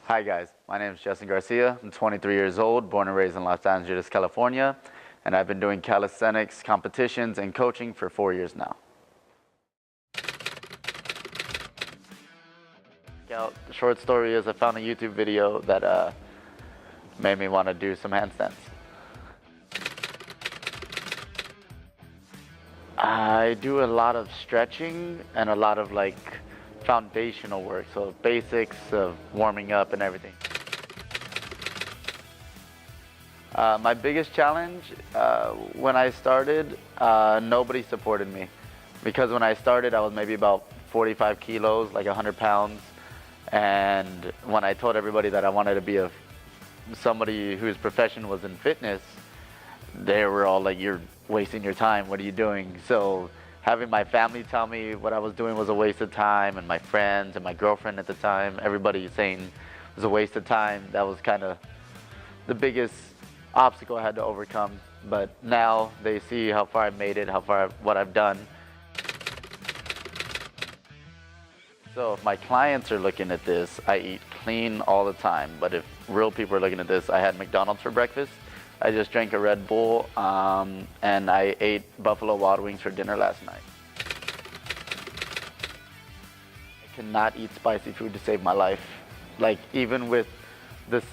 Hi guys, my name is Justin Garcia. I'm 23 years old, born and raised in Los Angeles, California, and I've been doing calisthenics competitions and coaching for 4 years now. The short story is I found a YouTube video that made me want to do some handstands. I do a lot of stretching and a lot of foundational work, so basics of warming up and everything. My biggest challenge when I started, nobody supported me, because when I started I was maybe about 45 kilos, like 100 pounds, and when I told everybody that I wanted to be somebody whose profession was in fitness, they were all like, "You're wasting your time, what are you doing?" So having my family tell me what I was doing was a waste of time, and my friends and my girlfriend at the time, everybody saying it was a waste of time, that was kind of the biggest obstacle I had to overcome. But now they see how far I made it, what I've done. So if my clients are looking at this, I eat clean all the time. But if real people are looking at this, I had McDonald's for breakfast, I just drank a Red Bull, and I ate Buffalo Wild Wings for dinner last night. I cannot eat spicy food to save my life. Like, even with this,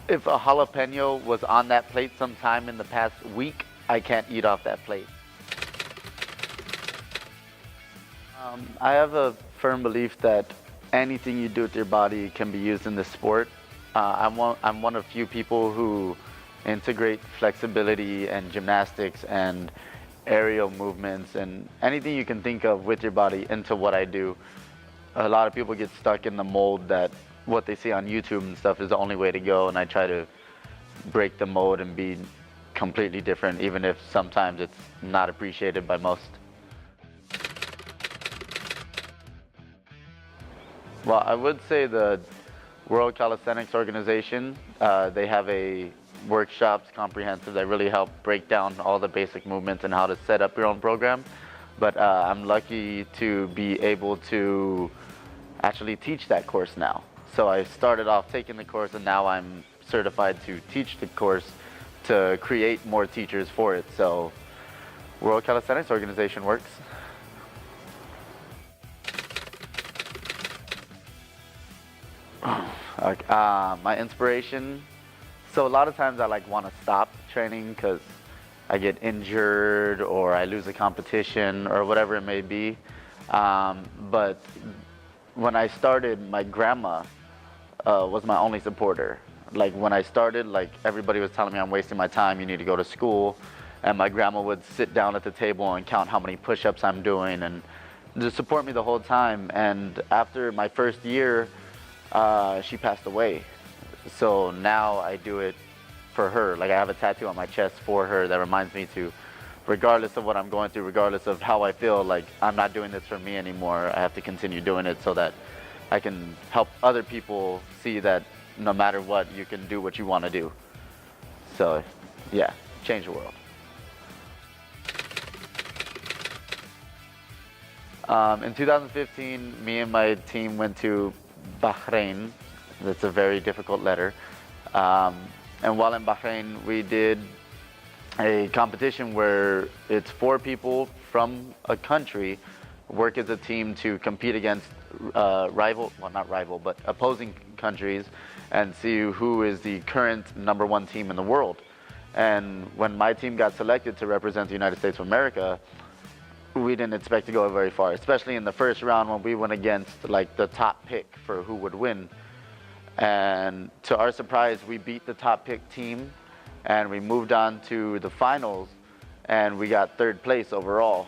if a jalapeno was on that plate sometime in the past week, I can't eat off that plate. I have a firm belief that anything you do with your body can be used in this sport. I'm one of few people who integrate flexibility and gymnastics and aerial movements and anything you can think of with your body into what I do. A lot of people get stuck in the mold that what they see on YouTube and stuff is the only way to go, and I try to break the mold and be completely different, even if sometimes it's not appreciated by most. Well, I would say the World Calisthenics Organization, they have workshops comprehensive that really help break down all the basic movements and how to set up your own program. But I'm lucky to be able to actually teach that course now. So I started off taking the course, and now I'm certified to teach the course to create more teachers for it. So World Calisthenics Organization works. My inspiration, so a lot of times I want to stop training because I get injured or I lose a competition or whatever it may be. But when I started, my grandma was my only supporter. Like, when I started, everybody was telling me I'm wasting my time, you need to go to school. And my grandma would sit down at the table and count how many push-ups I'm doing and just support me the whole time. And after my first year, she passed away. So now I do it for her. Like, I have a tattoo on my chest for her that reminds me to, regardless of what I'm going through, regardless of how I feel, like, I'm not doing this for me anymore. I have to continue doing it so that I can help other people see that no matter what, you can do what you want to do. So yeah, change the world. In 2015, me and my team went to Bahrain. That's a very difficult letter. And while in Bahrain, we did a competition where it's 4 people from a country work as a team to compete against opposing countries and see who is the current #1 team in the world. And when my team got selected to represent the United States of America, we didn't expect to go very far, especially in the first round when we went against the top pick for who would win. And to our surprise, we beat the top pick team and we moved on to the finals, and we got 3rd place overall,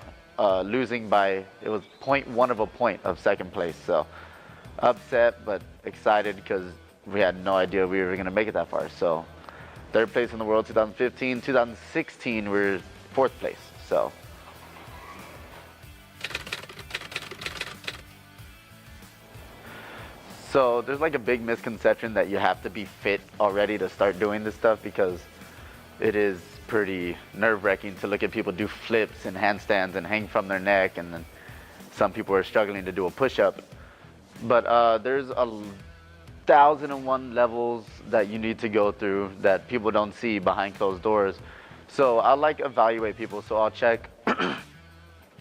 losing by, it was 0.1 of a point of 2nd place. So upset, but excited because we had no idea we were going to make it that far. So 3rd place in the world 2015. 2016 we were 4th place. So there's a big misconception that you have to be fit already to start doing this stuff, because it is pretty nerve-wracking to look at people do flips and handstands and hang from their neck, and then some people are struggling to do a push-up. But there's 1,001 levels that you need to go through that people don't see behind closed doors. So I like evaluate people. So I'll check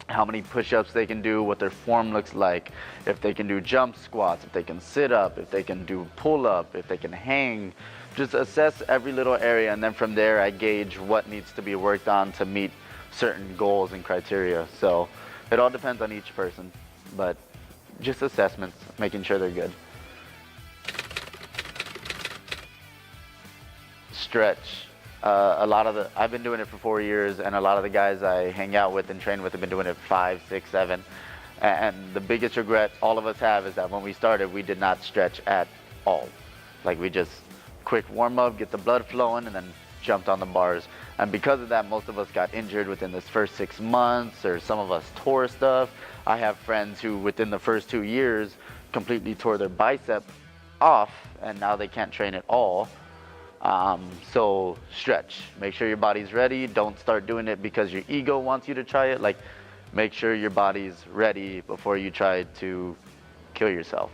how many push-ups they can do, what their form looks like, if they can do jump squats, if they can sit up, if they can do pull-up, if they can hang. Just assess every little area, and then from there I gauge what needs to be worked on to meet certain goals and criteria. So it all depends on each person, but just assessments, making sure they're good. Stretch. I've been doing it for 4 years, and a lot of the guys I hang out with and train with have been doing it 5, 6, 7. And the biggest regret all of us have is that when we started, we did not stretch at all. Like, we just quick warm up, get the blood flowing, and then jumped on the bars. And because of that, most of us got injured within this first 6 months, or some of us tore stuff. I have friends who within the first 2 years completely tore their bicep off, and now they can't train at all. So stretch, make sure your body's ready. Don't start doing it because your ego wants you to try it. Like, make sure your body's ready before you try to kill yourself.